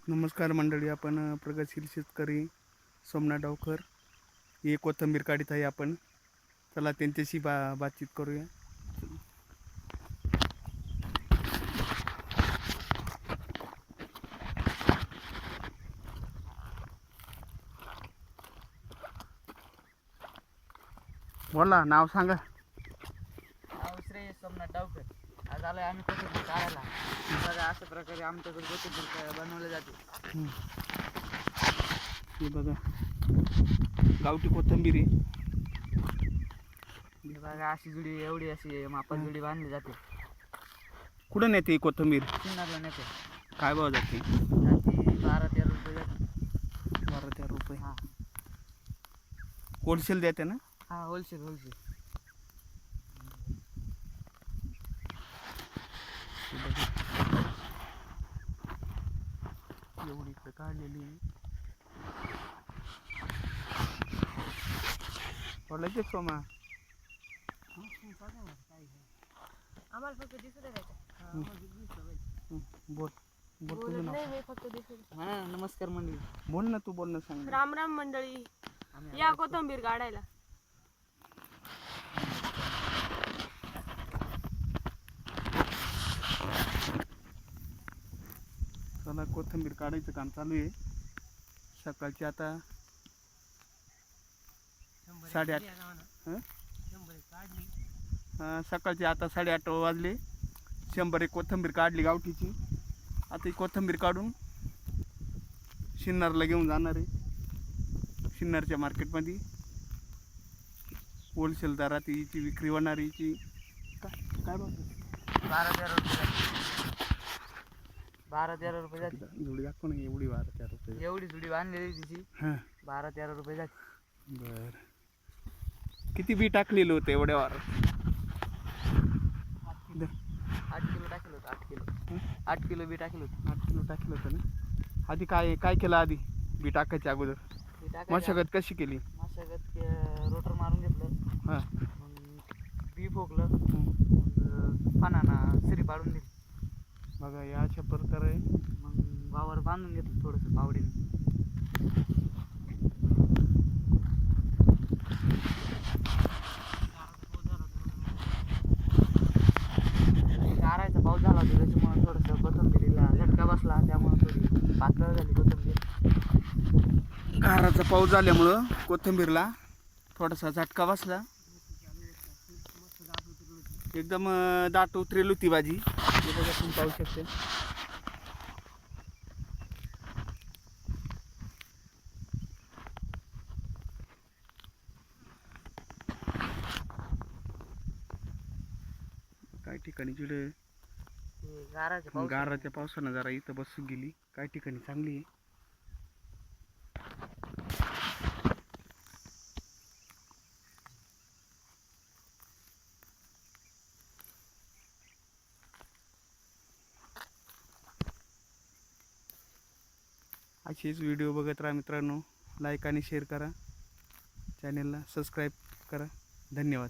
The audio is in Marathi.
नमस्कार मंडळी, आपण प्रगतशील शेतकरी सोमनाथ डावकर हे कोथिंबीर काढीत आहे. आपण चला त्यांच्याशी बातचीत करूया. बोला, नाव सांगा. नाव श्रेय सोमनाथ डावकर. आज आलोय आम्ही कोथिंबीर काढायला. बघा अशा प्रकारे आमच्याकडे कोथिंबीर बनवले जाते. हे बघा, गावठी कोथिंबीर आहे. हे बघा अशी जुडी, एवढी अशी मापात जुडी बांधली जाते. कुठं नेते ही कोथिंबीर? सिन्नरला नेते. काय भाव जाते? जाती 12-13 रुपये जाते. 12-13 रुपये. हां होलसेल देते ना? हां, होलसेल. एवढी इकडे काढलेली बोलायचे सोमा. आम्हाला फक्त दिसत आहे. बोल तुझं नाव. नाही, मी फक्त दिसत. हां, नमस्कार मंडळी. बोल ना, तू बोल ना, सांग. राम राम मंडळी, या कोथिंबीर काढायला. चला, कोथिंबीर काढायचं काम चालू आहे. सकाळची आता 8:30. सकाळची आता 8:30 वाजले. 100 कोथिंबीर काढली गावठीची. आता ही कोथिंबीर काढून सिन्नरला घेऊन जाणार आहे. सिन्नरच्या मार्केटमध्ये होलसेल दरात हिची विक्री होणार. हिची काय बघतो 12-13 रुपये जाते. 12-13 रुपये जाते. जुडी दाखव ना, एवढी 12-13 रुपये. एवढी जुडी बांधलेली तिची. हां, 12-13 रुपये जाते. बरं. किती बी टाकलेलं होतं एवढ्यावर? 8 किलो टाकलं होतं. 8 किलो 8 किलो बी टाकलं होतं. 8 किलो टाकलं होतं ना? आधी काय केलं? आधी बी टाकायच्या अगोदर बी टाकायचं. मशागत कशी केली? मशागत रोटर मारून घेतलं. हां, मग बी फोकलं. मग पानांना सरी पाडून दिली. बघा या अशा प्रकारे मग वावर बांधून घेतलं थोडंसं पावडीने. गारायचा पाऊस झाला होता, त्याच्यामुळे थोडंसं कोथिंबीरीला झटका बसला. त्यामुळे थोडी पातळ झाली कोथिंबीर. गाराचा पाऊस झाल्यामुळं कोथिंबीरला थोडासा झटका बसला. एकदम दाट उतरेल होती भाजी. हे बघा, तुम्ही पाहू शकते. काही ठिकाणी जिडे गाराच्या पावसानं जरा इथं बसून गेली. काही ठिकाणी चांगली आहे. असेच व्हिडिओ बघत राहा मित्रांनो. लाईक आणि शेअर करा. चॅनलला सबस्क्राईब करा. धन्यवाद.